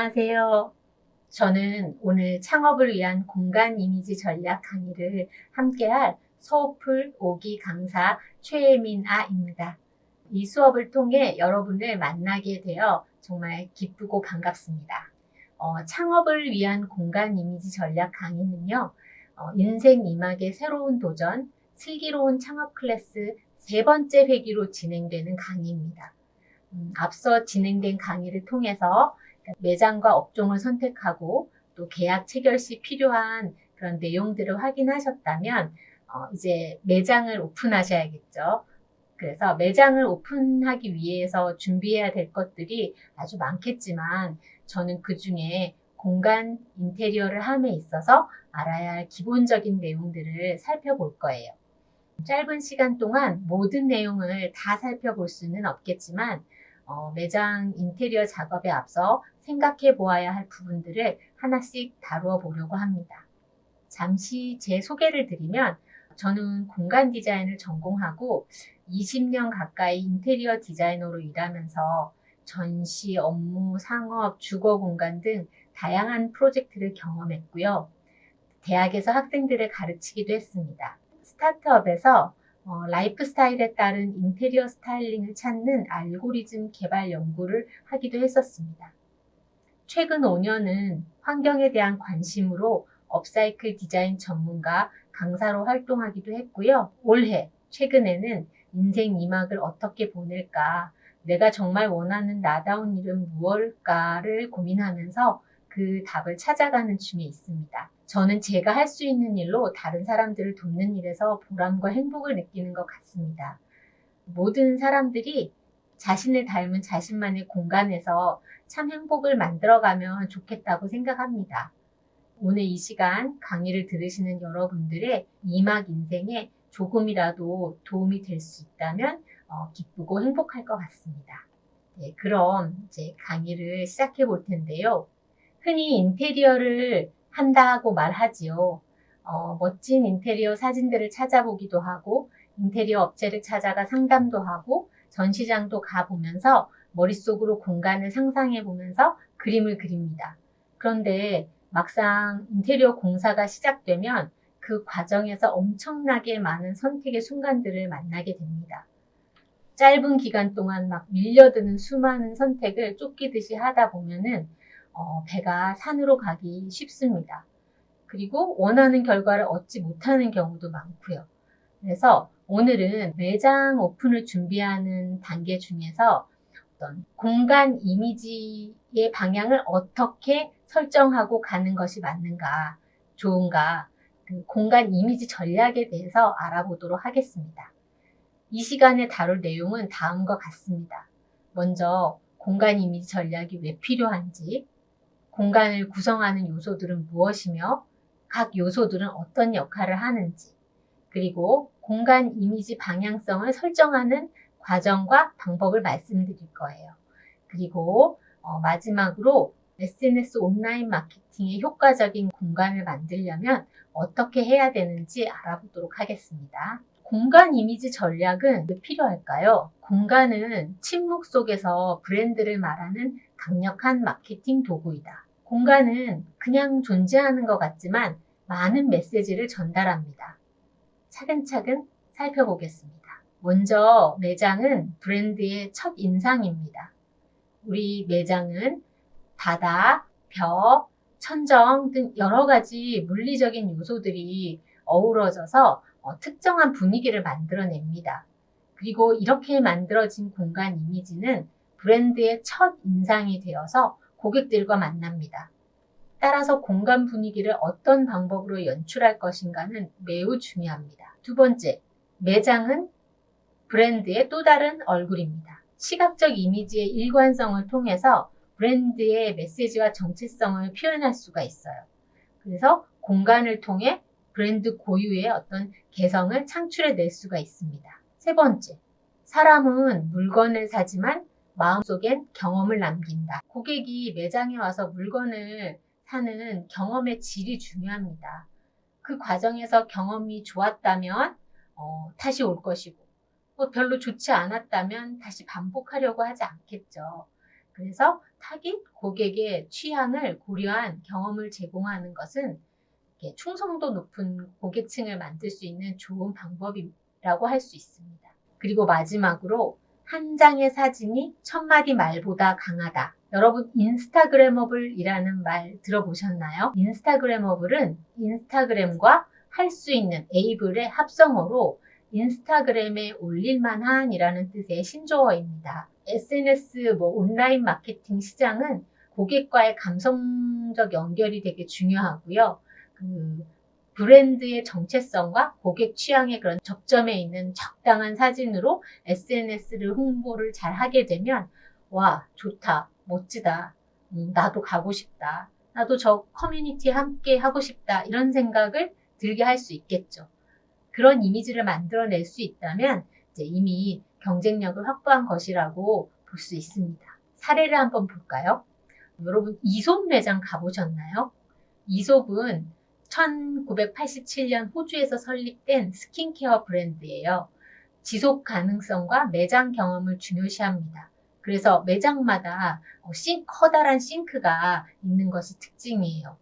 안녕하세요. 저는 오늘 창업을 위한 공간 이미지 전략 강의를 함께할 서울풀 5기 강사 최예민아입니다. 이 수업을 통해 여러분을 만나게 되어 정말 기쁘고 반갑습니다. 창업을 위한 공간 이미지 전략 강의는요, 인생 2막의 새로운 도전, 슬기로운 창업 클래스 세 번째 회기로 진행되는 강의입니다. 앞서 진행된 강의를 통해서 매장과 업종을 선택하고 또 계약 체결 시 필요한 그런 내용들을 확인하셨다면 이제 매장을 오픈하셔야겠죠. 그래서 매장을 오픈하기 위해서 준비해야 될 것들이 아주 많겠지만 저는 그 중에 공간 인테리어를 함에 있어서 알아야 할 기본적인 내용들을 살펴볼 거예요. 짧은 시간 동안 모든 내용을 다 살펴볼 수는 없겠지만 매장 인테리어 작업에 앞서 생각해 보아야 할 부분들을 하나씩 다루어 보려고 합니다. 잠시 제 소개를 드리면 저는 공간 디자인을 전공하고 20년 가까이 인테리어 디자이너로 일하면서 전시, 업무, 상업, 주거 공간 등 다양한 프로젝트를 경험했고요. 대학에서 학생들을 가르치기도 했습니다. 스타트업에서 라이프 스타일에 따른 인테리어 스타일링을 찾는 알고리즘 개발 연구를 하기도 했었습니다. 최근 5년은 환경에 대한 관심으로 업사이클 디자인 전문가, 강사로 활동하기도 했고요. 올해, 최근에는 인생 2막을 어떻게 보낼까, 내가 정말 원하는 나다운 일은 무엇일까를 고민하면서 그 답을 찾아가는 중에 있습니다. 저는 제가 할 수 있는 일로 다른 사람들을 돕는 일에서 보람과 행복을 느끼는 것 같습니다. 모든 사람들이 자신을 닮은 자신만의 공간에서 참 행복을 만들어가면 좋겠다고 생각합니다. 오늘 이 시간 강의를 들으시는 여러분들의 2막 인생에 조금이라도 도움이 될 수 있다면 기쁘고 행복할 것 같습니다. 네, 그럼 이제 강의를 시작해 볼 텐데요. 흔히 인테리어를 한다고 말하지요. 멋진 인테리어 사진들을 찾아보기도 하고 인테리어 업체를 찾아가 상담도 하고 전시장도 가보면서 머릿속으로 공간을 상상해 보면서 그림을 그립니다. 그런데 막상 인테리어 공사가 시작되면 그 과정에서 엄청나게 많은 선택의 순간들을 만나게 됩니다. 짧은 기간 동안 막 밀려드는 수많은 선택을 쫓기듯이 하다 보면은 배가 산으로 가기 쉽습니다. 그리고 원하는 결과를 얻지 못하는 경우도 많고요. 그래서 오늘은 매장 오픈을 준비하는 단계 중에서 어떤 공간 이미지의 방향을 어떻게 설정하고 가는 것이 맞는가, 좋은가, 그 공간 이미지 전략에 대해서 알아보도록 하겠습니다. 이 시간에 다룰 내용은 다음과 같습니다. 먼저 공간 이미지 전략이 왜 필요한지, 공간을 구성하는 요소들은 무엇이며 각 요소들은 어떤 역할을 하는지, 그리고 공간 이미지 방향성을 설정하는 과정과 방법을 말씀드릴 거예요. 그리고 마지막으로 SNS 온라인 마케팅의 효과적인 공간을 만들려면 어떻게 해야 되는지 알아보도록 하겠습니다. 공간 이미지 전략은 왜 필요할까요? 공간은 침묵 속에서 브랜드를 말하는 강력한 마케팅 도구이다. 공간은 그냥 존재하는 것 같지만 많은 메시지를 전달합니다. 차근차근 살펴보겠습니다. 먼저 매장은 브랜드의 첫 인상입니다. 우리 매장은 바다, 벽, 천정 등 여러 가지 물리적인 요소들이 어우러져서 특정한 분위기를 만들어냅니다. 그리고 이렇게 만들어진 공간 이미지는 브랜드의 첫 인상이 되어서 고객들과 만납니다. 따라서 공간 분위기를 어떤 방법으로 연출할 것인가는 매우 중요합니다. 두 번째, 매장은 브랜드의 또 다른 얼굴입니다. 시각적 이미지의 일관성을 통해서 브랜드의 메시지와 정체성을 표현할 수가 있어요. 그래서 공간을 통해 브랜드 고유의 어떤 개성을 창출해낼 수가 있습니다. 세 번째, 사람은 물건을 사지만 마음속엔 경험을 남긴다. 고객이 매장에 와서 물건을 사는 경험의 질이 중요합니다. 그 과정에서 경험이 좋았다면 다시 올 것이고 별로 좋지 않았다면 다시 반복하려고 하지 않겠죠. 그래서 타깃 고객의 취향을 고려한 경험을 제공하는 것은 충성도 높은 고객층을 만들 수 있는 좋은 방법이라고 할 수 있습니다. 그리고 마지막으로 한 장의 사진이 1000마디 말보다 강하다. 여러분 인스타그래머블이라는 말 들어보셨나요? 인스타그래머블은 인스타그램과 할 수 있는 에이블의 합성어로 인스타그램에 올릴만한 이라는 뜻의 신조어입니다. SNS 온라인 마케팅 시장은 고객과의 감성적 연결이 되게 중요하고요. 브랜드의 정체성과 고객 취향의 그런 접점에 있는 적당한 사진으로 SNS를 홍보를 잘 하게 되면 와, 좋다, 멋지다, 나도 가고 싶다, 나도 저 커뮤니티에 함께 하고 싶다 이런 생각을 들게 할 수 있겠죠. 그런 이미지를 만들어낼 수 있다면 이제 이미 경쟁력을 확보한 것이라고 볼 수 있습니다. 사례를 한번 볼까요? 여러분 이솝 매장 가보셨나요? 이솝은 1987년 호주에서 설립된 스킨케어 브랜드예요. 지속 가능성과 매장 경험을 중요시합니다. 그래서 매장마다 커다란 싱크가 있는 것이 특징이에요.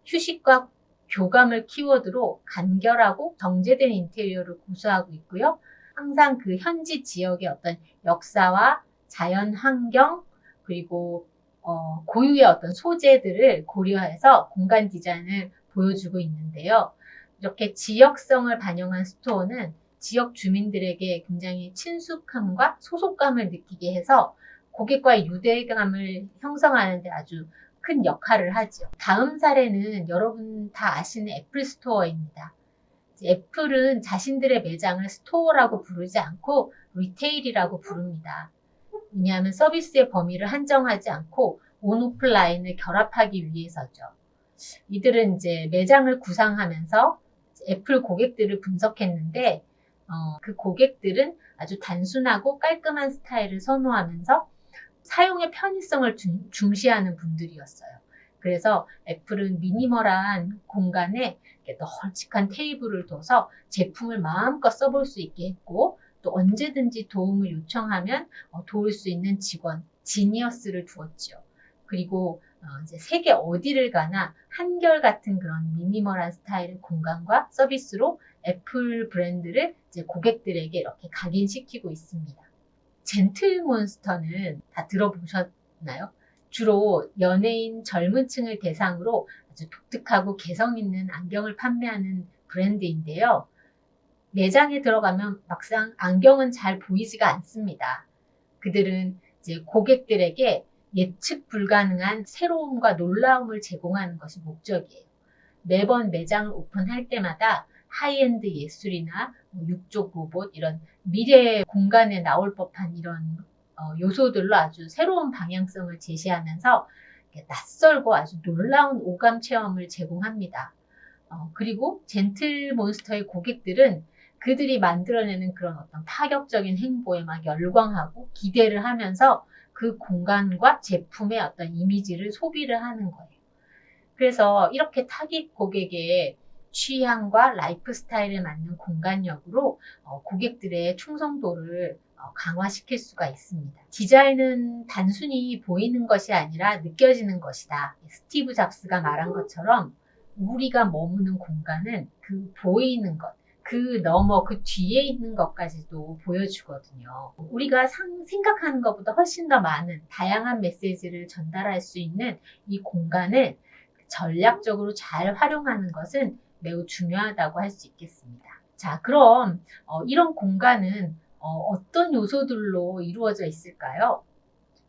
휴식과 교감을 키워드로 간결하고 정제된 인테리어를 고수하고 있고요. 항상 그 현지 지역의 어떤 역사와 자연 환경 그리고 고유의 어떤 소재들을 고려해서 공간 디자인을 보여주고 있는데요. 이렇게 지역성을 반영한 스토어는 지역 주민들에게 굉장히 친숙함과 소속감을 느끼게 해서 고객과의 유대감을 형성하는 데 아주 큰 역할을 하죠. 다음 사례는 여러분 다 아시는 애플 스토어입니다. 애플은 자신들의 매장을 스토어라고 부르지 않고 리테일이라고 부릅니다. 왜냐하면 서비스의 범위를 한정하지 않고 온 오프라인을 결합하기 위해서죠. 이들은 이제 매장을 구상하면서 애플 고객들을 분석했는데 그 고객들은 아주 단순하고 깔끔한 스타일을 선호하면서 사용의 편의성을 중시하는 분들이었어요. 그래서 애플은 미니멀한 공간에 널찍한 테이블을 둬서 제품을 마음껏 써볼 수 있게 했고 또 언제든지 도움을 요청하면 도울 수 있는 직원, 지니어스를 두었죠. 그리고 이제 세계 어디를 가나 한결같은 그런 미니멀한 스타일의 공간과 서비스로 애플 브랜드를 이제 고객들에게 이렇게 각인시키고 있습니다. 젠틀몬스터는 다 들어보셨나요? 주로 연예인 젊은 층을 대상으로 아주 독특하고 개성 있는 안경을 판매하는 브랜드인데요. 매장에 들어가면 막상 안경은 잘 보이지가 않습니다. 그들은 이제 고객들에게 예측 불가능한 새로움과 놀라움을 제공하는 것이 목적이에요. 매번 매장을 오픈할 때마다 하이엔드 예술이나 육족 로봇 이런 미래의 공간에 나올 법한 이런 요소들로 아주 새로운 방향성을 제시하면서 낯설고 아주 놀라운 오감 체험을 제공합니다. 그리고 젠틀몬스터의 고객들은 그들이 만들어내는 그런 어떤 파격적인 행보에 막 열광하고 기대를 하면서 그 공간과 제품의 어떤 이미지를 소비를 하는 거예요. 그래서 이렇게 타깃 고객의 취향과 라이프 스타일에 맞는 공간력으로 고객들의 충성도를 강화시킬 수가 있습니다. 디자인은 단순히 보이는 것이 아니라 느껴지는 것이다. 스티브 잡스가 말한 것처럼 우리가 머무는 공간은 그 보이는 것, 그 뒤에 있는 것까지도 보여주거든요. 우리가 생각하는 것보다 훨씬 더 많은 다양한 메시지를 전달할 수 있는 이 공간을 전략적으로 잘 활용하는 것은 매우 중요하다고 할 수 있겠습니다. 자, 그럼 이런 공간은 어떤 요소들로 이루어져 있을까요?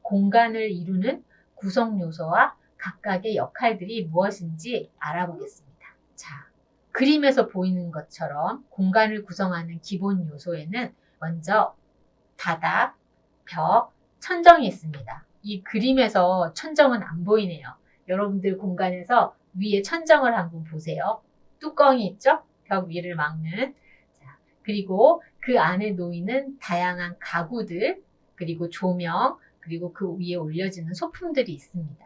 공간을 이루는 구성 요소와 각각의 역할들이 무엇인지 알아보겠습니다. 자, 그림에서 보이는 것처럼 공간을 구성하는 기본 요소에는 먼저 바닥, 벽, 천정이 있습니다. 이 그림에서 천정은 안 보이네요. 여러분들 공간에서 위에 천정을 한번 보세요. 뚜껑이 있죠? 벽 위를 막는. 자, 그리고 그 안에 놓이는 다양한 가구들, 그리고 조명, 그리고 그 위에 올려지는 소품들이 있습니다.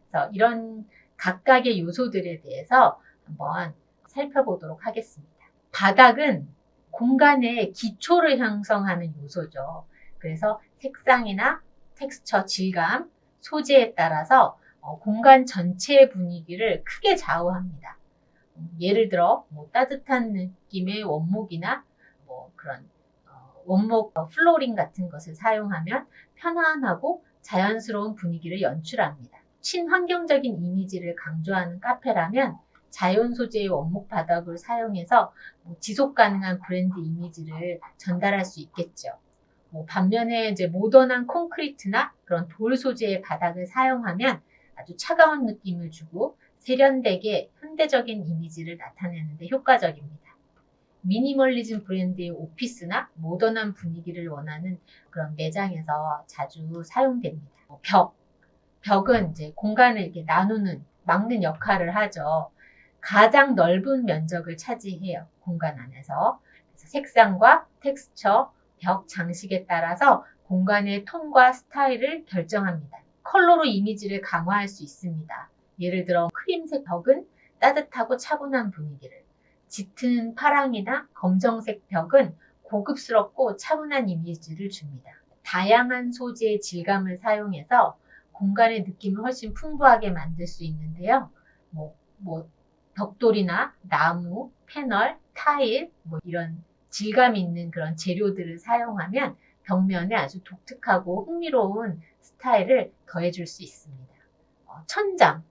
그래서 이런 각각의 요소들에 대해서 한번 살펴보도록 하겠습니다. 바닥은 공간의 기초를 형성하는 요소죠. 그래서 색상이나 텍스처, 질감, 소재에 따라서 공간 전체의 분위기를 크게 좌우합니다. 예를 들어 따뜻한 느낌의 원목이나 그런 원목 플로링 같은 것을 사용하면 편안하고 자연스러운 분위기를 연출합니다. 친환경적인 이미지를 강조하는 카페라면 자연 소재의 원목 바닥을 사용해서 지속 가능한 브랜드 이미지를 전달할 수 있겠죠. 반면에 이제 모던한 콘크리트나 그런 돌 소재의 바닥을 사용하면 아주 차가운 느낌을 주고 세련되게 현대적인 이미지를 나타내는 데 효과적입니다. 미니멀리즘 브랜드의 오피스나 모던한 분위기를 원하는 그런 매장에서 자주 사용됩니다. 벽은 이제 공간을 이렇게 막는 역할을 하죠. 가장 넓은 면적을 차지해요. 공간 안에서. 그래서 색상과 텍스처, 벽 장식에 따라서 공간의 톤과 스타일을 결정합니다. 컬러로 이미지를 강화할 수 있습니다. 예를 들어 크림색 벽은 따뜻하고 차분한 분위기를, 짙은 파랑이나 검정색 벽은 고급스럽고 차분한 이미지를 줍니다. 다양한 소재의 질감을 사용해서 공간의 느낌을 훨씬 풍부하게 만들 수 있는데요. 벽돌이나 나무, 패널, 타일 이런 질감 있는 그런 재료들을 사용하면 벽면에 아주 독특하고 흥미로운 스타일을 더해줄 수 있습니다.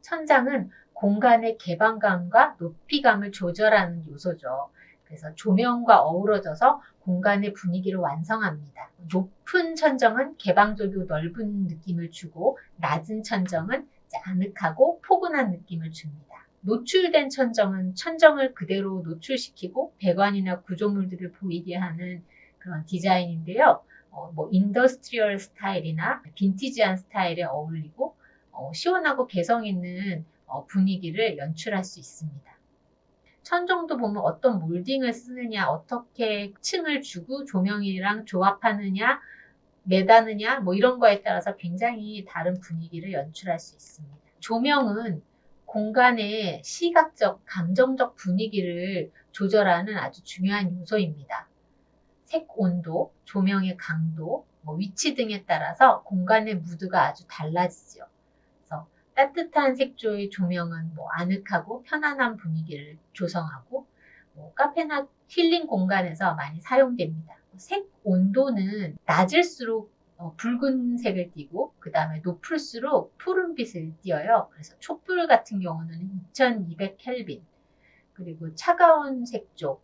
천장은 공간의 개방감과 높이감을 조절하는 요소죠. 그래서 조명과 어우러져서 공간의 분위기를 완성합니다. 높은 천정은 개방적이고 넓은 느낌을 주고 낮은 천정은 아늑하고 포근한 느낌을 줍니다. 노출된 천정은 천정을 그대로 노출시키고 배관이나 구조물들을 보이게 하는 그런 디자인인데요. 인더스트리얼 스타일이나 빈티지한 스타일에 어울리고 시원하고 개성 있는 분위기를 연출할 수 있습니다. 천정도 보면 어떤 몰딩을 쓰느냐, 어떻게 층을 주고 조명이랑 조합하느냐, 매다느냐 이런 거에 따라서 굉장히 다른 분위기를 연출할 수 있습니다. 조명은 공간의 시각적, 감정적 분위기를 조절하는 아주 중요한 요소입니다. 색 온도, 조명의 강도, 위치 등에 따라서 공간의 무드가 아주 달라지죠. 그래서 따뜻한 색조의 조명은 아늑하고 편안한 분위기를 조성하고 카페나 힐링 공간에서 많이 사용됩니다. 색 온도는 낮을수록 붉은색을 띠고 그 다음에 높을수록 푸른빛을 띄어요. 그래서 촛불 같은 경우는 2200 켈빈, 그리고 차가운 색조,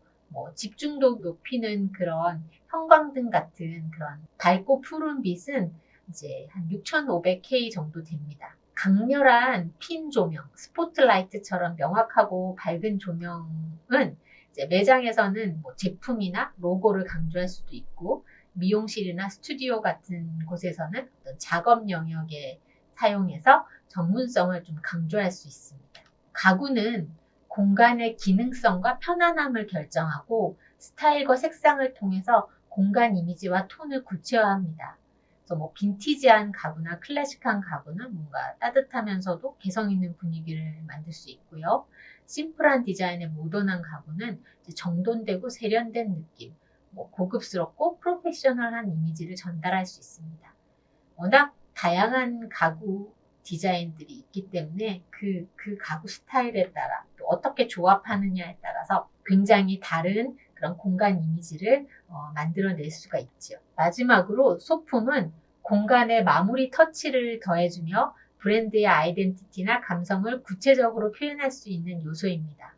집중도 높이는 그런 형광등 같은 그런 밝고 푸른 빛은 이제 한 6500K 정도 됩니다. 강렬한 핀 조명, 스포트라이트처럼 명확하고 밝은 조명은 이제 매장에서는 제품이나 로고를 강조할 수도 있고, 미용실이나 스튜디오 같은 곳에서는 어떤 작업 영역에 사용해서 전문성을 좀 강조할 수 있습니다. 가구는 공간의 기능성과 편안함을 결정하고 스타일과 색상을 통해서 공간 이미지와 톤을 구체화합니다. 그래서 빈티지한 가구나 클래식한 가구는 뭔가 따뜻하면서도 개성 있는 분위기를 만들 수 있고요. 심플한 디자인의 모던한 가구는 정돈되고 세련된 느낌, 고급스럽고 프로페셔널한 이미지를 전달할 수 있습니다. 워낙 다양한 가구 디자인들이 있기 때문에 그 가구 스타일에 따라 또 어떻게 조합하느냐에 따라서 굉장히 다른 그런 공간 이미지를 만들어낼 수가 있죠. 마지막으로 소품은 공간에 마무리 터치를 더해주며 브랜드의 아이덴티티나 감성을 구체적으로 표현할 수 있는 요소입니다.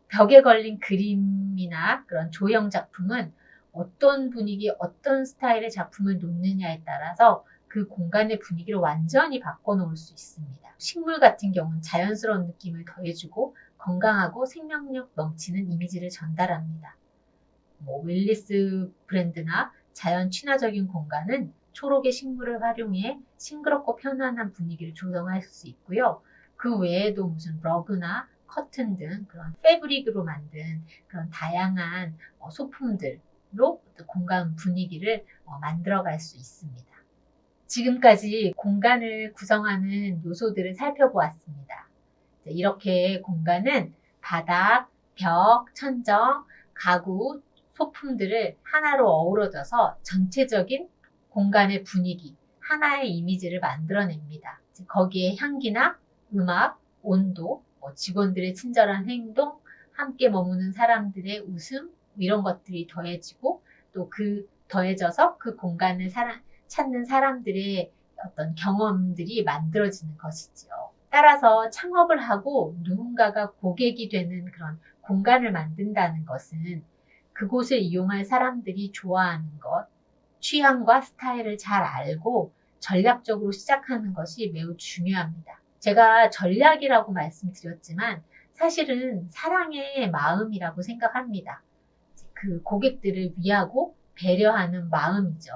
벽에 걸린 그림이나 그런 조형 작품은 어떤 분위기, 어떤 스타일의 작품을 놓느냐에 따라서 그 공간의 분위기를 완전히 바꿔놓을 수 있습니다. 식물 같은 경우는 자연스러운 느낌을 더해주고 건강하고 생명력 넘치는 이미지를 전달합니다. 윌리스 브랜드나 자연 친화적인 공간은 초록의 식물을 활용해 싱그럽고 편안한 분위기를 조성할 수 있고요. 그 외에도 무슨 러그나 커튼 등 그런 패브릭으로 만든 그런 다양한 소품들로 공간 분위기를 만들어갈 수 있습니다. 지금까지 공간을 구성하는 요소들을 살펴보았습니다. 이렇게 공간은 바닥, 벽, 천정, 가구, 소품들을 하나로 어우러져서 전체적인 공간의 분위기, 하나의 이미지를 만들어냅니다. 거기에 향기나 음악, 온도, 직원들의 친절한 행동, 함께 머무는 사람들의 웃음 이런 것들이 더해지고 또 그 더해져서 그 공간을 찾는 사람들의 어떤 경험들이 만들어지는 것이지요. 따라서 창업을 하고 누군가가 고객이 되는 그런 공간을 만든다는 것은 그곳을 이용할 사람들이 좋아하는 것, 취향과 스타일을 잘 알고 전략적으로 시작하는 것이 매우 중요합니다. 제가 전략이라고 말씀드렸지만 사실은 사랑의 마음이라고 생각합니다. 그 고객들을 위하고 배려하는 마음이죠.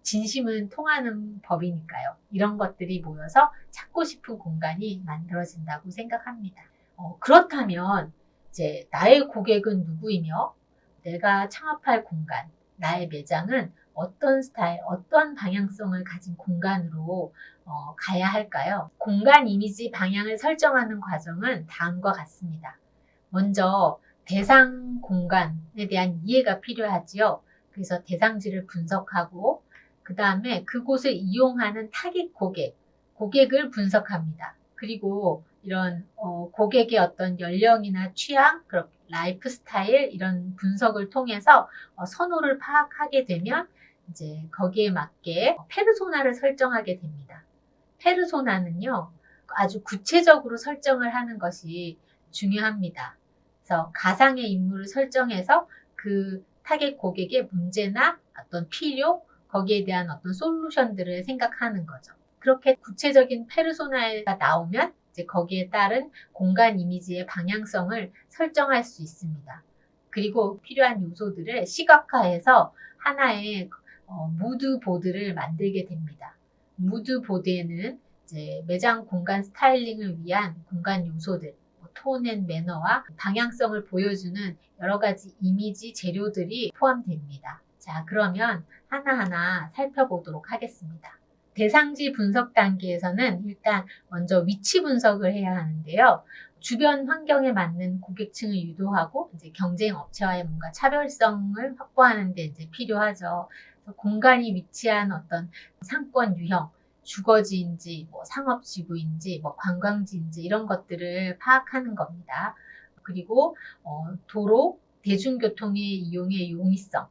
진심은 통하는 법이니까요. 이런 것들이 모여서 찾고 싶은 공간이 만들어진다고 생각합니다. 그렇다면 이제 나의 고객은 누구이며 내가 창업할 공간, 나의 매장은 어떤 스타일, 어떤 방향성을 가진 공간으로 가야 할까요? 공간 이미지 방향을 설정하는 과정은 다음과 같습니다. 먼저 대상 공간에 대한 이해가 필요하지요. 그래서 대상지를 분석하고 그 다음에 그곳을 이용하는 타깃 고객을 분석합니다. 그리고 이런 고객의 어떤 연령이나 취향, 라이프 스타일 이런 분석을 통해서 선호를 파악하게 되면 이제 거기에 맞게 페르소나를 설정하게 됩니다. 페르소나는요, 아주 구체적으로 설정을 하는 것이 중요합니다. 그래서 가상의 인물을 설정해서 그 타겟 고객의 문제나 어떤 필요, 거기에 대한 어떤 솔루션들을 생각하는 거죠. 그렇게 구체적인 페르소나가 나오면 이제 거기에 따른 공간 이미지의 방향성을 설정할 수 있습니다. 그리고 필요한 요소들을 시각화해서 하나의 무드 보드를 만들게 됩니다. 무드 보드에는 이제 매장 공간 스타일링을 위한 공간 요소들, 톤 앤 매너와 방향성을 보여주는 여러 가지 이미지 재료들이 포함됩니다. 자, 그러면 하나하나 살펴보도록 하겠습니다. 대상지 분석 단계에서는 일단 먼저 위치 분석을 해야 하는데요. 주변 환경에 맞는 고객층을 유도하고 이제 경쟁 업체와의 뭔가 차별성을 확보하는 데 이제 필요하죠. 공간이 위치한 어떤 상권 유형, 주거지인지, 상업지구인지, 관광지인지 이런 것들을 파악하는 겁니다. 그리고 도로, 대중교통의 이용의 용이성,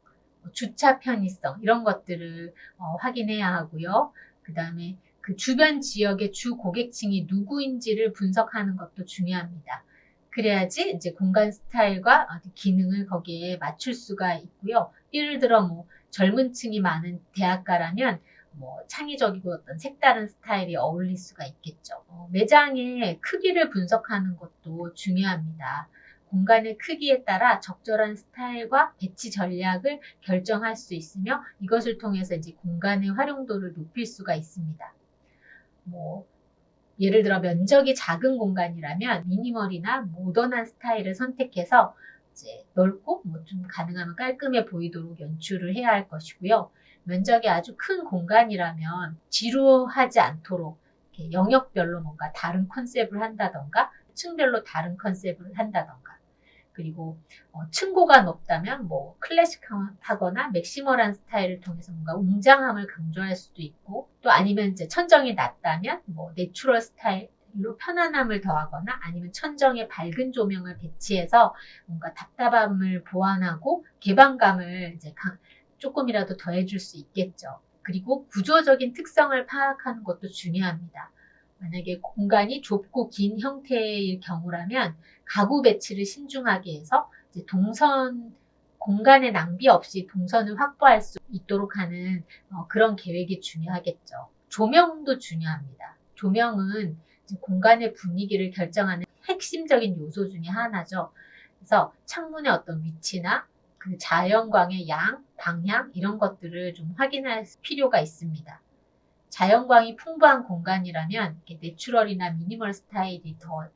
주차 편의성 이런 것들을 확인해야 하고요. 그 다음에 그 주변 지역의 주 고객층이 누구인지를 분석하는 것도 중요합니다. 그래야지 이제 공간 스타일과 기능을 거기에 맞출 수가 있고요. 예를 들어 젊은 층이 많은 대학가라면 창의적이고 어떤 색다른 스타일이 어울릴 수가 있겠죠. 매장의 크기를 분석하는 것도 중요합니다. 공간의 크기에 따라 적절한 스타일과 배치 전략을 결정할 수 있으며 이것을 통해서 이제 공간의 활용도를 높일 수가 있습니다. 예를 들어 면적이 작은 공간이라면 미니멀이나 모던한 스타일을 선택해서 이제 넓고 좀 가능하면 깔끔해 보이도록 연출을 해야 할 것이고요. 면적이 아주 큰 공간이라면 지루하지 않도록 이렇게 영역별로 뭔가 다른 컨셉을 한다던가 층별로 다른 컨셉을 한다던가 그리고 층고가 높다면 클래식하거나 맥시멀한 스타일을 통해서 뭔가 웅장함을 강조할 수도 있고 또 아니면 이제 천정이 낮다면 내추럴 스타일로 편안함을 더하거나 아니면 천정에 밝은 조명을 배치해서 뭔가 답답함을 보완하고 개방감을 이제 조금이라도 더해줄 수 있겠죠. 그리고 구조적인 특성을 파악하는 것도 중요합니다. 만약에 공간이 좁고 긴 형태의 경우라면 가구 배치를 신중하게 해서 이제 공간의 낭비 없이 동선을 확보할 수 있도록 하는 그런 계획이 중요하겠죠. 조명도 중요합니다. 조명은 공간의 분위기를 결정하는 핵심적인 요소 중에 하나죠. 그래서 창문의 어떤 위치나 그 자연광의 양, 방향 이런 것들을 좀 확인할 필요가 있습니다. 자연광이 풍부한 공간이라면 내추럴이나 미니멀 스타일이 더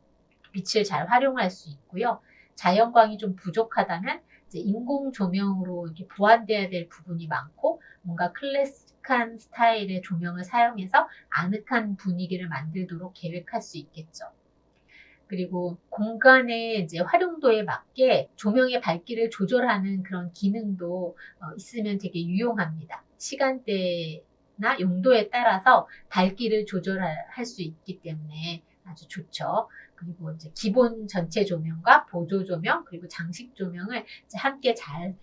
빛을 잘 활용할 수 있고요. 자연광이 좀 부족하다면 이제 인공 조명으로 이렇게 보완돼야 될 부분이 많고 뭔가 클래식한 스타일의 조명을 사용해서 아늑한 분위기를 만들도록 계획할 수 있겠죠. 그리고 공간의 이제 활용도에 맞게 조명의 밝기를 조절하는 그런 기능도 있으면 되게 유용합니다. 시간대나 나 용도에 따라서 밝기를 조절할 수 있기 때문에 아주 좋죠. 그리고 이제 기본 전체 조명과 보조 조명 그리고 장식 조명을 이제 함께 잘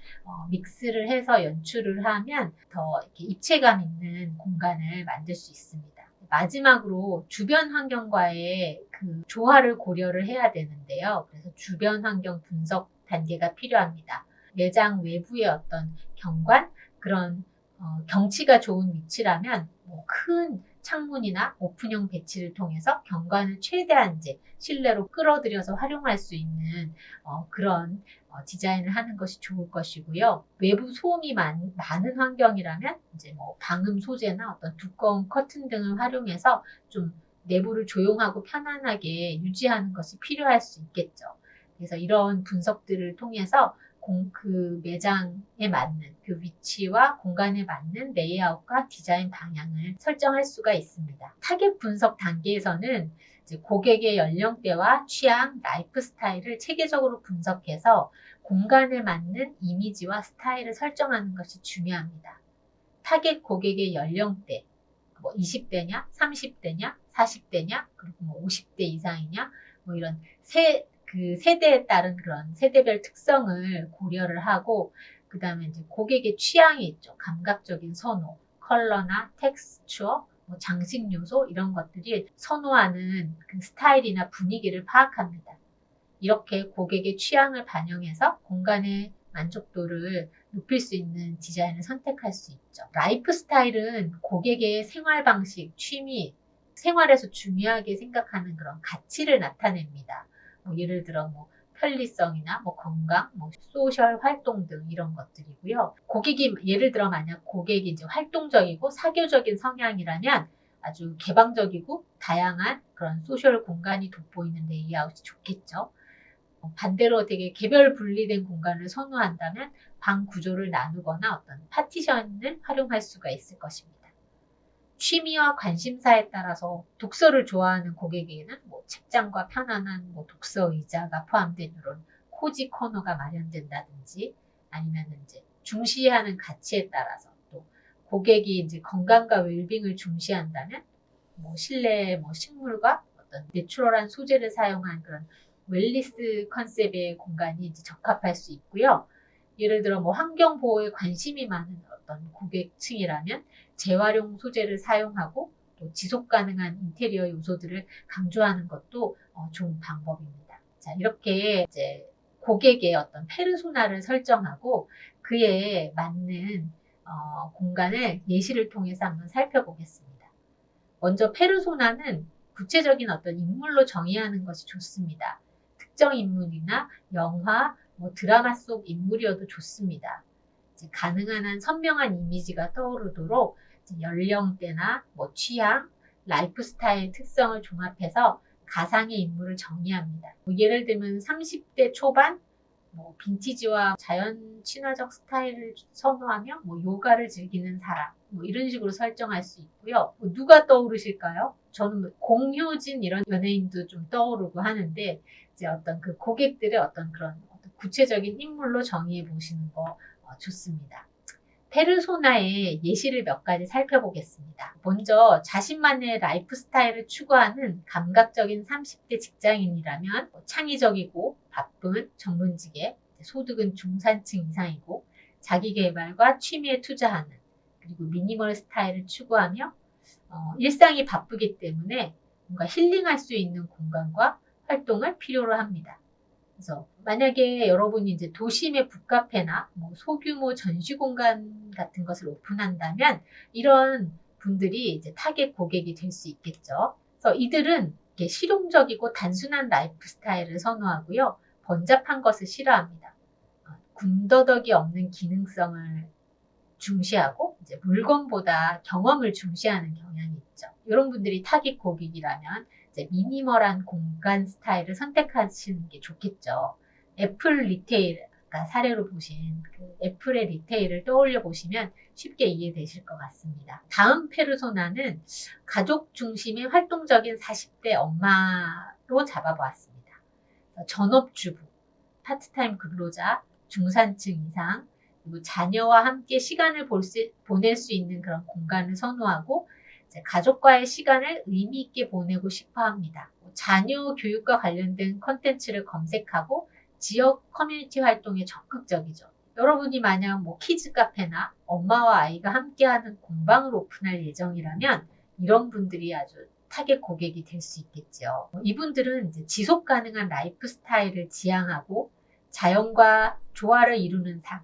믹스를 해서 연출을 하면 더 이렇게 입체감 있는 공간을 만들 수 있습니다. 마지막으로 주변 환경과의 그 조화를 고려를 해야 되는데요. 그래서 주변 환경 분석 단계가 필요합니다. 매장 외부의 어떤 경관, 그런 경치가 좋은 위치라면 큰 창문이나 오픈형 배치를 통해서 경관을 최대한 이제 실내로 끌어들여서 활용할 수 있는 그런 디자인을 하는 것이 좋을 것이고요. 외부 소음이 많은 환경이라면 이제 방음 소재나 어떤 두꺼운 커튼 등을 활용해서 좀 내부를 조용하고 편안하게 유지하는 것이 필요할 수 있겠죠. 그래서 이런 분석들을 통해서 그 매장에 맞는 그 위치와 공간에 맞는 레이아웃과 디자인 방향을 설정할 수가 있습니다. 타겟 분석 단계에서는 이제 고객의 연령대와 취향, 라이프 스타일을 체계적으로 분석해서 공간에 맞는 이미지와 스타일을 설정하는 것이 중요합니다. 타겟 고객의 연령대, 20대냐, 30대냐, 40대냐, 그리고 50대 이상이냐, 이런 그 세대에 따른 그런 세대별 특성을 고려를 하고, 그 다음에 이제 고객의 취향이 있죠. 감각적인 선호, 컬러나 텍스처, 장식 요소 이런 것들이 선호하는 그 스타일이나 분위기를 파악합니다. 이렇게 고객의 취향을 반영해서 공간의 만족도를 높일 수 있는 디자인을 선택할 수 있죠. 라이프 스타일은 고객의 생활 방식, 취미, 생활에서 중요하게 생각하는 그런 가치를 나타냅니다. 예를 들어 편리성이나 건강, 소셜 활동 등 이런 것들이고요. 고객이 예를 들어 만약 고객이 이제 활동적이고 사교적인 성향이라면 아주 개방적이고 다양한 그런 소셜 공간이 돋보이는 레이아웃이 좋겠죠. 반대로 되게 개별 분리된 공간을 선호한다면 방 구조를 나누거나 어떤 파티션을 활용할 수가 있을 것입니다. 취미와 관심사에 따라서 독서를 좋아하는 고객에게는 책장과 편안한 독서 의자가 포함된 이런 코지 코너가 마련된다든지 아니면 이제 중시하는 가치에 따라서 또 고객이 이제 건강과 웰빙을 중시한다면 실내 식물과 어떤 내추럴한 소재를 사용한 그런 웰리스 컨셉의 공간이 이제 적합할 수 있고요. 예를 들어 환경 보호에 관심이 많은 어떤 고객층이라면 재활용 소재를 사용하고 또 지속 가능한 인테리어 요소들을 강조하는 것도 좋은 방법입니다. 자, 이렇게 이제 고객의 어떤 페르소나를 설정하고 그에 맞는 공간을 예시를 통해서 한번 살펴보겠습니다. 먼저 페르소나는 구체적인 어떤 인물로 정의하는 것이 좋습니다. 특정 인물이나 영화, 드라마 속 인물이어도 좋습니다. 가능한 한 선명한 이미지가 떠오르도록 연령대나 취향, 라이프 스타일 특성을 종합해서 가상의 인물을 정의합니다. 예를 들면 30대 초반, 빈티지와 자연 친화적 스타일을 선호하며 요가를 즐기는 사람, 이런 식으로 설정할 수 있고요. 누가 떠오르실까요? 저는 공효진 이런 연예인도 좀 떠오르고 하는데 이제 어떤 그 고객들의 어떤 그런 구체적인 인물로 정의해 보시는 거 좋습니다. 페르소나의 예시를 몇 가지 살펴보겠습니다. 먼저 자신만의 라이프 스타일을 추구하는 감각적인 30대 직장인이라면 창의적이고 바쁜 전문직에 소득은 중산층 이상이고 자기개발과 취미에 투자하는 그리고 미니멀 스타일을 추구하며 일상이 바쁘기 때문에 뭔가 힐링할 수 있는 공간과 활동을 필요로 합니다. 그래서 만약에 여러분이 이제 도심의 북카페나 소규모 전시 공간 같은 것을 오픈한다면 이런 분들이 이제 타겟 고객이 될 수 있겠죠. 그래서 이들은 이렇게 실용적이고 단순한 라이프 스타일을 선호하고요. 번잡한 것을 싫어합니다. 군더더기 없는 기능성을 중시하고 이제 물건보다 경험을 중시하는 경향이 있죠. 이런 분들이 타깃 고객이라면 이제 미니멀한 공간 스타일을 선택하시는 게 좋겠죠. 애플 리테일, 아까 사례로 보신 그 애플의 리테일을 떠올려 보시면 쉽게 이해되실 것 같습니다. 다음 페르소나는 가족 중심의 활동적인 40대 엄마로 잡아보았습니다. 전업주부, 파트타임 근로자, 중산층 이상, 그리고 자녀와 함께 시간을 보낼 수 있는 그런 공간을 선호하고 이제 가족과의 시간을 의미 있게 보내고 싶어 합니다. 자녀 교육과 관련된 컨텐츠를 검색하고 지역 커뮤니티 활동에 적극적이죠. 여러분이 만약 키즈 카페나 엄마와 아이가 함께하는 공방을 오픈할 예정이라면 이런 분들이 아주 타겟 고객이 될 수 있겠죠. 이분들은 이제 지속 가능한 라이프 스타일을 지향하고 자연과 조화를 이루는 삶,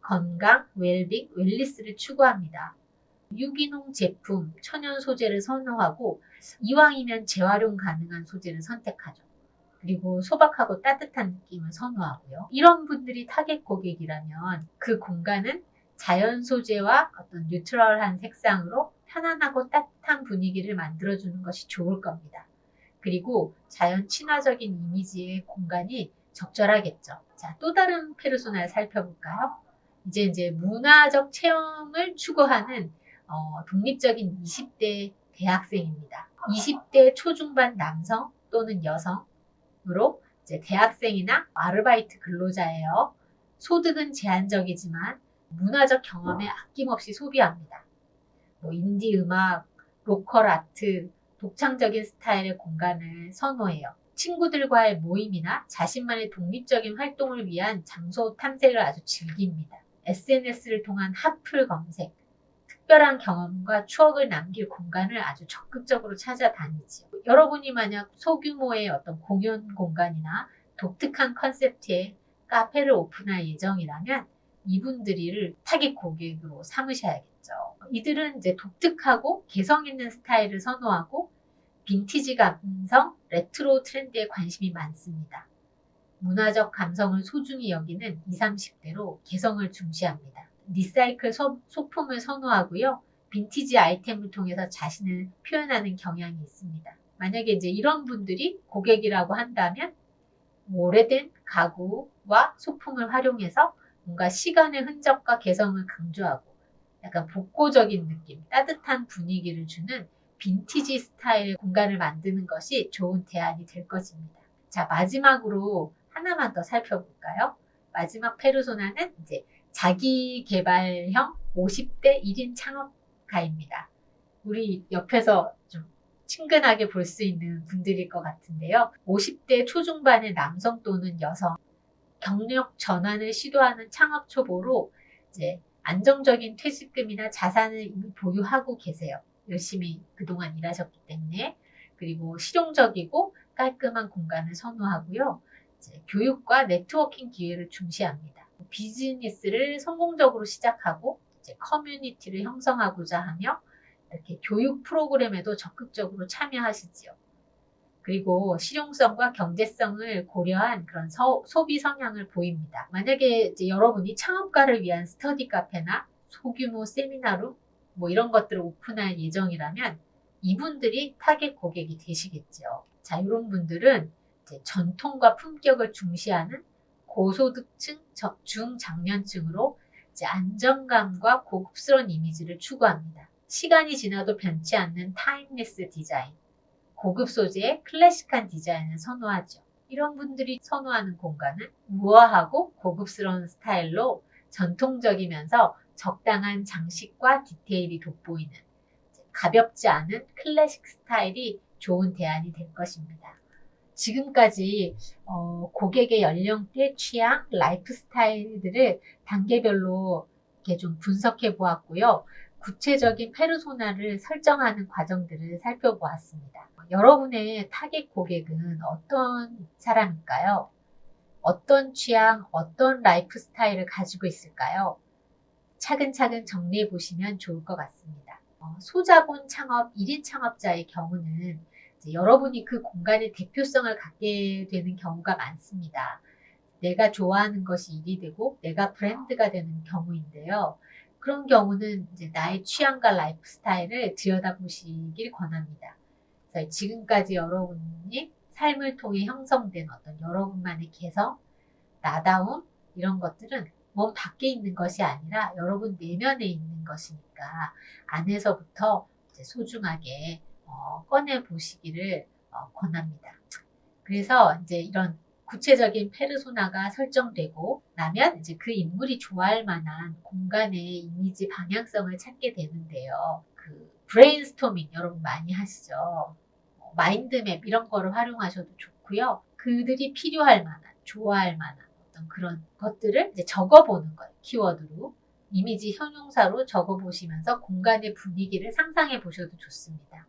건강, 웰빙, 웰리스를 추구합니다. 유기농 제품, 천연 소재를 선호하고 이왕이면 재활용 가능한 소재를 선택하죠. 그리고 소박하고 따뜻한 느낌을 선호하고요. 이런 분들이 타겟 고객이라면 그 공간은 자연 소재와 어떤 뉴트럴한 색상으로 편안하고 따뜻한 분위기를 만들어주는 것이 좋을 겁니다. 그리고 자연 친화적인 이미지의 공간이 적절하겠죠. 자, 또 다른 페르소나를 살펴볼까요? 이제 문화적 체험을 추구하는 독립적인 20대 대학생입니다. 20대 초중반 남성 또는 여성으로 이제 대학생이나 아르바이트 근로자예요. 소득은 제한적이지만 문화적 경험에 아낌없이 소비합니다. 인디 음악, 로컬 아트, 독창적인 스타일의 공간을 선호해요. 친구들과의 모임이나 자신만의 독립적인 활동을 위한 장소 탐색을 아주 즐깁니다. SNS를 통한 핫플 검색, 특별한 경험과 추억을 남길 공간을 아주 적극적으로 찾아다니지요. 여러분이 만약 소규모의 어떤 공연 공간이나 독특한 컨셉트의 카페를 오픈할 예정이라면 이분들을 타깃 고객으로 삼으셔야겠죠. 이들은 이제 독특하고 개성 있는 스타일을 선호하고 빈티지 감성, 레트로 트렌드에 관심이 많습니다. 문화적 감성을 소중히 여기는 20, 30대로 개성을 중시합니다. 리사이클 소품을 선호하고요. 빈티지 아이템을 통해서 자신을 표현하는 경향이 있습니다. 만약에 이제 이런 분들이 고객이라고 한다면 오래된 가구와 소품을 활용해서 뭔가 시간의 흔적과 개성을 강조하고 약간 복고적인 느낌, 따뜻한 분위기를 주는 빈티지 스타일의 공간을 만드는 것이 좋은 대안이 될 것입니다. 자, 마지막으로 하나만 더 살펴볼까요? 마지막 페르소나는 이제 자기 개발형 50대 1인 창업가입니다. 우리 옆에서 좀 친근하게 볼 수 있는 분들일 것 같은데요. 50대 초중반의 남성 또는 여성, 경력 전환을 시도하는 창업 초보로 이제 안정적인 퇴직금이나 자산을 이미 보유하고 계세요. 열심히 그동안 일하셨기 때문에. 그리고 실용적이고 깔끔한 공간을 선호하고요. 이제 교육과 네트워킹 기회를 중시합니다. 비즈니스를 성공적으로 시작하고 이제 커뮤니티를 형성하고자 하며 이렇게 교육 프로그램에도 적극적으로 참여하시지요. 그리고 실용성과 경제성을 고려한 그런 소비 성향을 보입니다. 만약에 이제 여러분이 창업가를 위한 스터디 카페나 소규모 세미나룸 이런 것들을 오픈할 예정이라면 이분들이 타겟 고객이 되시겠죠. 자, 이런 분들은 이제 전통과 품격을 중시하는 고소득층, 중장년층으로 이제 안정감과 고급스러운 이미지를 추구합니다. 시간이 지나도 변치 않는 타임리스 디자인, 고급 소재의 클래식한 디자인을 선호하죠. 이런 분들이 선호하는 공간은 우아하고 고급스러운 스타일로 전통적이면서 적당한 장식과 디테일이 돋보이는 가볍지 않은 클래식 스타일이 좋은 대안이 될 것입니다. 지금까지 고객의 연령대, 취향, 라이프 스타일들을 단계별로 이렇게 좀 분석해 보았고요. 구체적인 페르소나를 설정하는 과정들을 살펴보았습니다. 여러분의 타겟 고객은 어떤 사람일까요? 어떤 취향, 어떤 라이프 스타일을 가지고 있을까요? 차근차근 정리해 보시면 좋을 것 같습니다. 소자본 창업, 1인 창업자의 경우는 여러분이 그 공간의 대표성을 갖게 되는 경우가 많습니다. 내가 좋아하는 것이 일이 되고 내가 브랜드가 되는 경우인데요. 그런 경우는 이제 나의 취향과 라이프 스타일을 들여다보시길 권합니다. 그래서 지금까지 여러분이 삶을 통해 형성된 어떤 여러분만의 개성, 나다움 이런 것들은 몸 밖에 있는 것이 아니라 여러분 내면에 있는 것이니까 안에서부터 이제 소중하게 꺼내 보시기를 권합니다. 그래서 이제 이런 구체적인 페르소나가 설정되고 나면 이제 그 인물이 좋아할 만한 공간의 이미지 방향성을 찾게 되는데요. 그 브레인스토밍 여러분 많이 하시죠? 마인드맵 이런 거를 활용하셔도 좋고요. 그들이 필요할 만한, 좋아할 만한 어떤 그런 것들을 이제 적어보는 거예요. 키워드로. 이미지 형용사로 적어보시면서 공간의 분위기를 상상해 보셔도 좋습니다.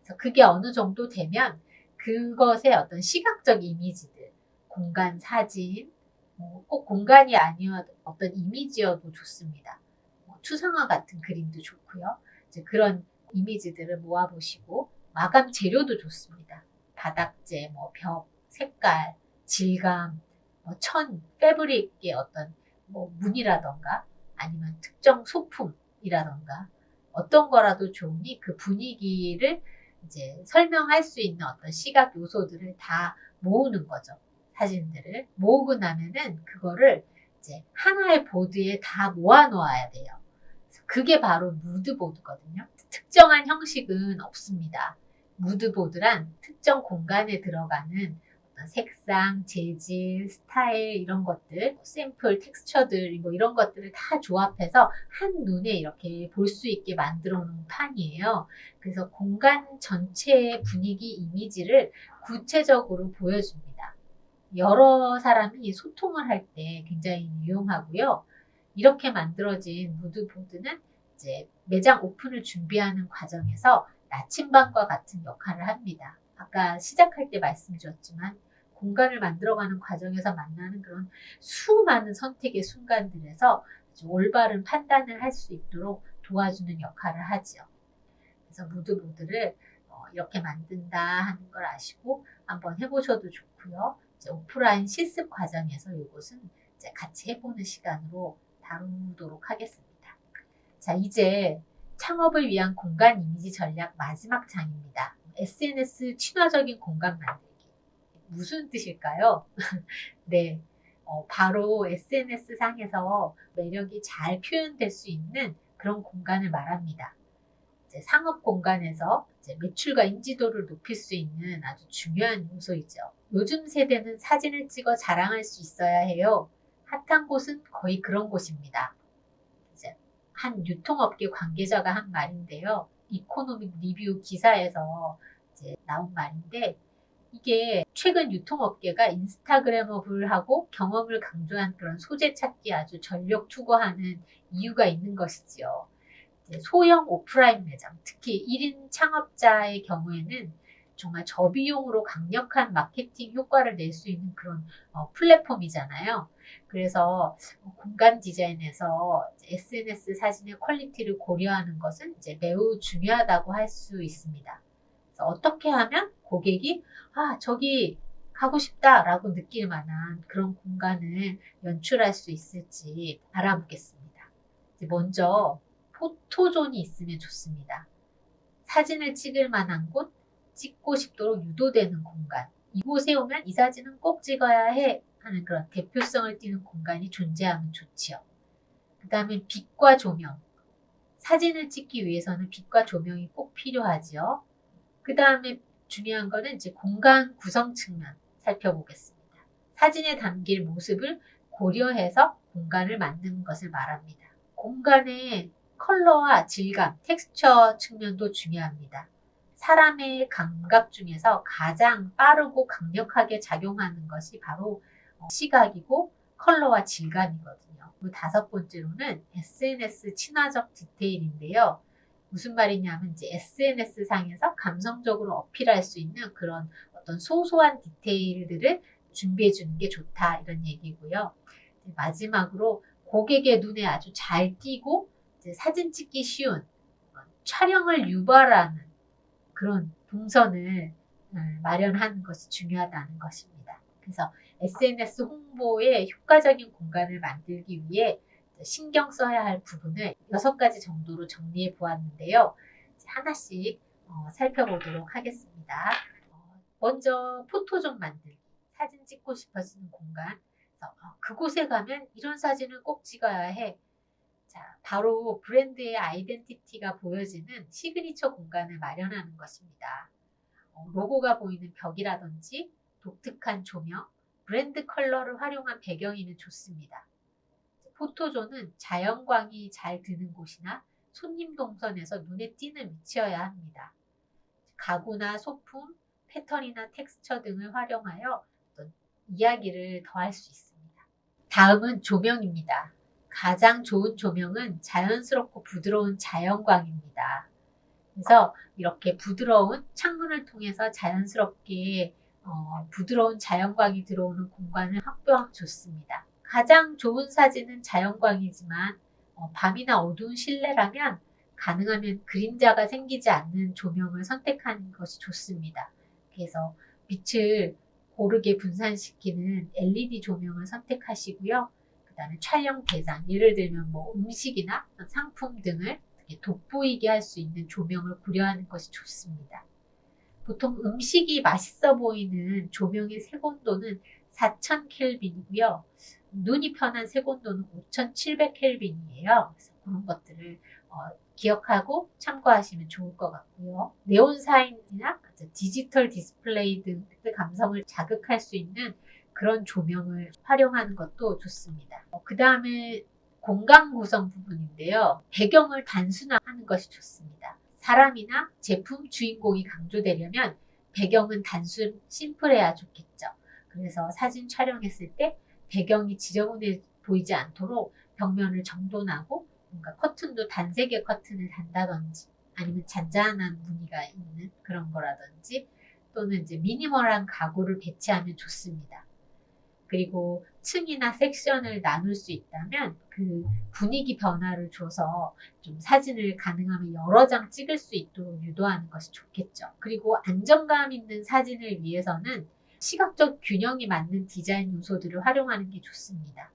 그래서 그게 어느 정도 되면 그것의 어떤 시각적 이미지들, 공간 사진, 꼭 공간이 아니어도 어떤 이미지여도 좋습니다. 추상화 같은 그림도 좋고요. 이제 그런 이미지들을 모아보시고 마감 재료도 좋습니다. 바닥재, 벽, 색깔, 질감, 천, 패브릭의 어떤 무늬라던가 아니면 특정 소품이라던가 어떤 거라도 좋으니 그 분위기를 이제 설명할 수 있는 어떤 시각 요소들을 다 모으는 거죠. 사진들을 모으고 나면은 그거를 이제 하나의 보드에 다 모아 놓아야 돼요. 그게 바로 무드보드거든요. 특정한 형식은 없습니다. 무드보드란 특정 공간에 들어가는 어떤 색상, 재질, 스타일 이런 것들, 샘플, 텍스처들 이런 것들을 다 조합해서 한눈에 이렇게 볼 수 있게 만들어 놓은 판이에요. 그래서 공간 전체의 분위기, 이미지를 구체적으로 보여줍니다. 여러 사람이 소통을 할 때 굉장히 유용하고요. 이렇게 만들어진 무드보드는 이제 매장 오픈을 준비하는 과정에서 나침반과 같은 역할을 합니다. 아까 시작할 때 말씀드렸지만 공간을 만들어가는 과정에서 만나는 그런 수많은 선택의 순간들에서 올바른 판단을 할 수 있도록 도와주는 역할을 하죠. 그래서 무드보드를 이렇게 만든다 하는 걸 아시고 한번 해보셔도 좋고요. 이제 오프라인 실습 과정에서 이것은 이제 같이 해보는 시간으로 다루도록 하겠습니다. 자, 이제 창업을 위한 공간 이미지 전략 마지막 장입니다. SNS 친화적인 공간 만들기. 무슨 뜻일까요? 네, 바로 SNS 상에서 매력이 잘 표현될 수 있는 그런 공간을 말합니다. 이제 상업 공간에서 이제 매출과 인지도를 높일 수 있는 아주 중요한 요소이죠. 요즘 세대는 사진을 찍어 자랑할 수 있어야 해요. 핫한 곳은 거의 그런 곳입니다. 이제 한 유통업계 관계자가 한 말인데요. 이코노믹 리뷰 기사에서 이제 나온 말인데 이게 최근 유통업계가 인스타그래머블하고 경험을 강조한 그런 소재 찾기에 아주 전력 투구하는 이유가 있는 것이지요. 소형 오프라인 매장, 특히 1인 창업자의 경우에는 정말 저비용으로 강력한 마케팅 효과를 낼 수 있는 그런 플랫폼이잖아요. 그래서 공간 디자인에서 SNS 사진의 퀄리티를 고려하는 것은 이제 매우 중요하다고 할 수 있습니다. 그래서 어떻게 하면 고객이 저기 가고 싶다라고 느낄 만한 그런 공간을 연출할 수 있을지 알아보겠습니다. 먼저 포토존이 있으면 좋습니다. 사진을 찍을 만한 곳, 찍고 싶도록 유도되는 공간. 이곳에 오면 이 사진은 꼭 찍어야 해 하는 그런 대표성을 띠는 공간이 존재하면 좋지요. 그 다음에 빛과 조명. 사진을 찍기 위해서는 빛과 조명이 꼭 필요하지요. 그 다음에 중요한 거는 이제 공간 구성 측면 살펴보겠습니다. 사진에 담길 모습을 고려해서 공간을 만드는 것을 말합니다. 공간의 컬러와 질감, 텍스처 측면도 중요합니다. 사람의 감각 중에서 가장 빠르고 강력하게 작용하는 것이 바로 시각이고 컬러와 질감이거든요. 그 다섯 번째로는 SNS 친화적 디테일인데요. 무슨 말이냐면 이제 SNS 상에서 감성적으로 어필할 수 있는 그런 어떤 소소한 디테일들을 준비해 주는 게 좋다 이런 얘기고요. 마지막으로 고객의 눈에 아주 잘 띄고 사진 찍기 쉬운 촬영을 유발하는 그런 동선을 마련하는 것이 중요하다는 것입니다. 그래서 SNS 홍보에 효과적인 공간을 만들기 위해 신경 써야 할 부분을 6가지 정도로 정리해 보았는데요. 하나씩 살펴보도록 하겠습니다. 먼저 포토존 만들기, 사진 찍고 싶어지는 공간. 그곳에 가면 이런 사진을 꼭 찍어야 해. 자, 바로 브랜드의 아이덴티티가 보여지는 시그니처 공간을 마련하는 것입니다. 로고가 보이는 벽이라든지 독특한 조명, 브랜드 컬러를 활용한 배경이면 좋습니다. 포토존은 자연광이 잘 드는 곳이나 손님 동선에서 눈에 띄는 위치여야 합니다. 가구나 소품, 패턴이나 텍스처 등을 활용하여 어떤 이야기를 더할 수 있습니다. 다음은 조명입니다. 가장 좋은 조명은 자연스럽고 부드러운 자연광입니다. 그래서 이렇게 부드러운 창문을 통해서 자연스럽게 부드러운 자연광이 들어오는 공간을 확보하면 좋습니다. 가장 좋은 사진은 자연광이지만 밤이나 어두운 실내라면 가능하면 그림자가 생기지 않는 조명을 선택하는 것이 좋습니다. 그래서 빛을 고르게 분산시키는 LED 조명을 선택하시고요. 그 다음에 촬영 대상, 예를 들면 뭐 음식이나 상품 등을 돋보이게 할 수 있는 조명을 고려하는 것이 좋습니다. 보통 음식이 맛있어 보이는 조명의 색온도는 4000켈빈이고요. 눈이 편한 색온도는 5700켈빈이에요. 그래서 그런 것들을 기억하고 참고하시면 좋을 것 같고요. 네온 사인이나 디지털 디스플레이 등의 감성을 자극할 수 있는 그런 조명을 활용하는 것도 좋습니다. 그 다음에 공간 구성 부분인데요. 배경을 단순화하는 것이 좋습니다. 사람이나 제품 주인공이 강조되려면 배경은 단순, 심플해야 좋겠죠. 그래서 사진 촬영했을 때 배경이 지저분해 보이지 않도록 벽면을 정돈하고 뭔가 커튼도 단색의 커튼을 단다든지 아니면 잔잔한 무늬가 있는 그런 거라든지 또는 이제 미니멀한 가구를 배치하면 좋습니다. 그리고 층이나 섹션을 나눌 수 있다면 그 분위기 변화를 줘서 좀 사진을 가능하면 여러 장 찍을 수 있도록 유도하는 것이 좋겠죠. 그리고 안정감 있는 사진을 위해서는 시각적 균형이 맞는 디자인 요소들을 활용하는 게 좋습니다.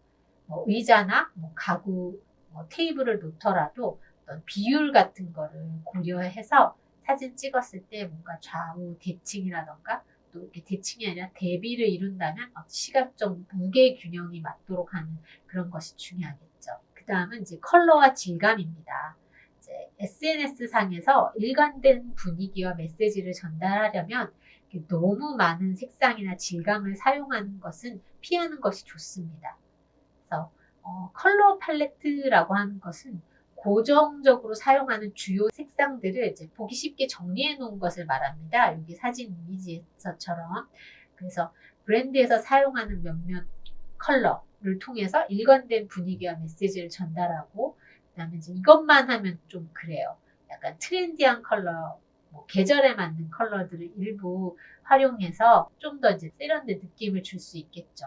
의자나 가구, 테이블을 놓더라도 어떤 비율 같은 거를 고려해서 사진 찍었을 때 뭔가 좌우 대칭이라던가 또 이렇게 대칭이 아니라 대비를 이룬다면 시각적 무게 균형이 맞도록 하는 그런 것이 중요하겠죠. 그 다음은 이제 컬러와 질감입니다. SNS 상에서 일관된 분위기와 메시지를 전달하려면 너무 많은 색상이나 질감을 사용하는 것은 피하는 것이 좋습니다. 그래서 컬러 팔레트라고 하는 것은 고정적으로 사용하는 주요 색상들을 이제 보기 쉽게 정리해 놓은 것을 말합니다. 여기 사진 이미지에서처럼. 그래서 브랜드에서 사용하는 몇몇 컬러를 통해서 일관된 분위기와 메시지를 전달하고, 그 다음에 이제 이것만 하면 좀 그래요. 약간 트렌디한 컬러, 계절에 맞는 컬러들을 일부 활용해서 좀 더 이제 세련된 느낌을 줄 수 있겠죠.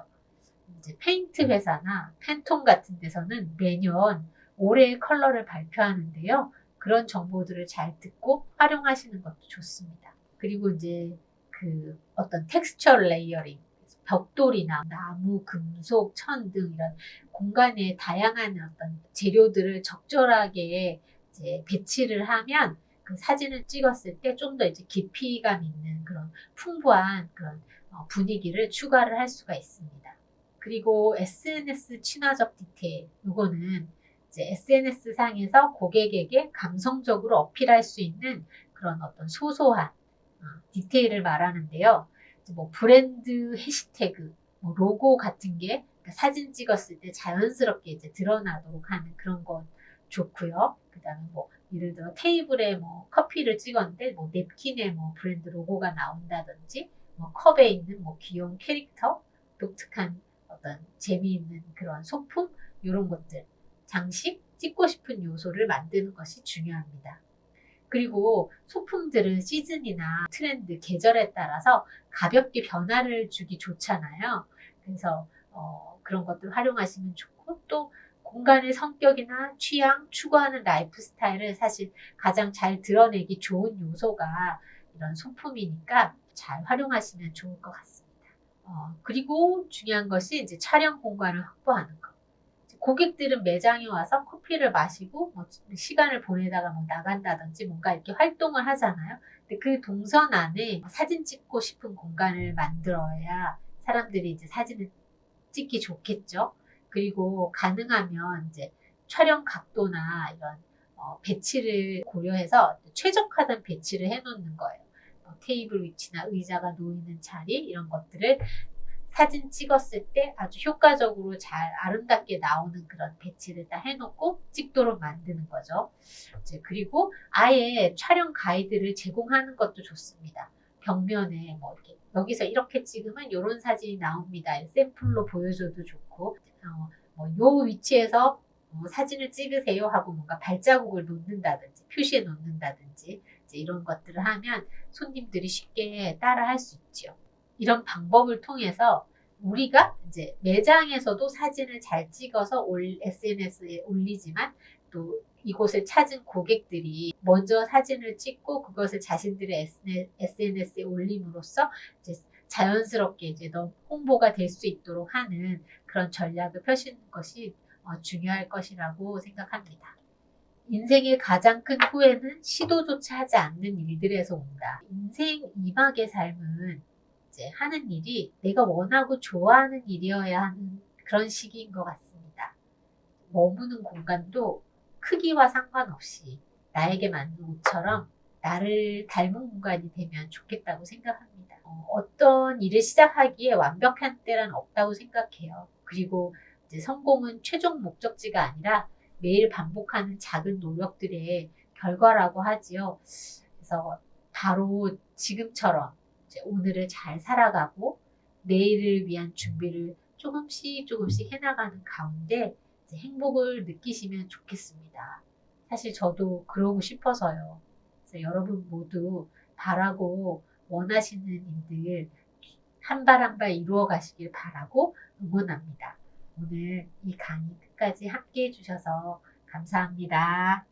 이제 페인트 회사나 팬톤 같은 데서는 매년 올해의 컬러를 발표하는데요. 그런 정보들을 잘 듣고 활용하시는 것도 좋습니다. 그리고 이제 그 어떤 텍스처 레이어링, 벽돌이나 나무, 금속, 천 등 이런 공간에 다양한 어떤 재료들을 적절하게 이제 배치를 하면 그 사진을 찍었을 때 좀 더 이제 깊이감 있는 그런 풍부한 그런 분위기를 추가를 할 수가 있습니다. 그리고 SNS 친화적 디테일, 이거는 이제 SNS 상에서 고객에게 감성적으로 어필할 수 있는 그런 어떤 소소한 디테일을 말하는데요. 브랜드 해시태그, 로고 같은 게 사진 찍었을 때 자연스럽게 이제 드러나도록 하는 그런 건 좋고요. 그 다음에 예를 들어 테이블에 커피를 찍었는데 냅킨에 브랜드 로고가 나온다든지 컵에 있는 귀여운 캐릭터, 독특한 어떤 재미있는 그런 소품, 이런 것들, 장식, 찍고 싶은 요소를 만드는 것이 중요합니다. 그리고 소품들은 시즌이나 트렌드, 계절에 따라서 가볍게 변화를 주기 좋잖아요. 그래서 그런 것들 활용하시면 좋고, 또 공간의 성격이나 취향, 추구하는 라이프 스타일을 사실 가장 잘 드러내기 좋은 요소가 이런 소품이니까 잘 활용하시면 좋을 것 같습니다. 그리고 중요한 것이 이제 촬영 공간을 확보하는 것. 고객들은 매장에 와서 커피를 마시고 시간을 보내다가 나간다든지 뭔가 이렇게 활동을 하잖아요. 근데 그 동선 안에 사진 찍고 싶은 공간을 만들어야 사람들이 이제 사진을 찍기 좋겠죠. 그리고 가능하면 이제 촬영 각도나 이런 배치를 고려해서 최적화된 배치를 해놓는 거예요. 테이블 위치나 의자가 놓이는 자리 이런 것들을 사진 찍었을 때 아주 효과적으로 잘 아름답게 나오는 그런 배치를 다 해놓고 찍도록 만드는 거죠. 이제 그리고 아예 촬영 가이드를 제공하는 것도 좋습니다. 벽면에 뭐 이렇게 여기서 이렇게 찍으면 이런 사진이 나옵니다. 샘플로 보여줘도 좋고 요 위치에서 사진을 찍으세요 하고 뭔가 발자국을 놓는다든지 표시해 놓는다든지 이제 이런 것들을 하면 손님들이 쉽게 따라 할 수 있죠. 이런 방법을 통해서 우리가 이제 매장에서도 사진을 잘 찍어서 SNS에 올리지만 또 이곳을 찾은 고객들이 먼저 사진을 찍고 그것을 자신들의 SNS에 올림으로써 이제 자연스럽게 이제 홍보가 될 수 있도록 하는 그런 전략을 펴시는 것이 중요할 것이라고 생각합니다. 인생의 가장 큰 후회는 시도조차 하지 않는 일들에서 온다. 인생 2막의 삶은 이제 하는 일이 내가 원하고 좋아하는 일이어야 하는 그런 시기인 것 같습니다. 머무는 공간도 크기와 상관없이 나에게 맞는 옷처럼 나를 닮은 공간이 되면 좋겠다고 생각합니다. 어떤 일을 시작하기에 완벽한 때란 없다고 생각해요. 그리고 이제 성공은 최종 목적지가 아니라 매일 반복하는 작은 노력들의 결과라고 하지요. 그래서 바로 지금처럼 이제 오늘을 잘 살아가고 내일을 위한 준비를 조금씩 해나가는 가운데 이제 행복을 느끼시면 좋겠습니다. 사실 저도 그러고 싶어서요. 그래서 여러분 모두 바라고 원하시는 일들 한 발 한 발 이루어 가시길 바라고 응원합니다. 오늘 이 강의 끝까지 함께 해주셔서 감사합니다.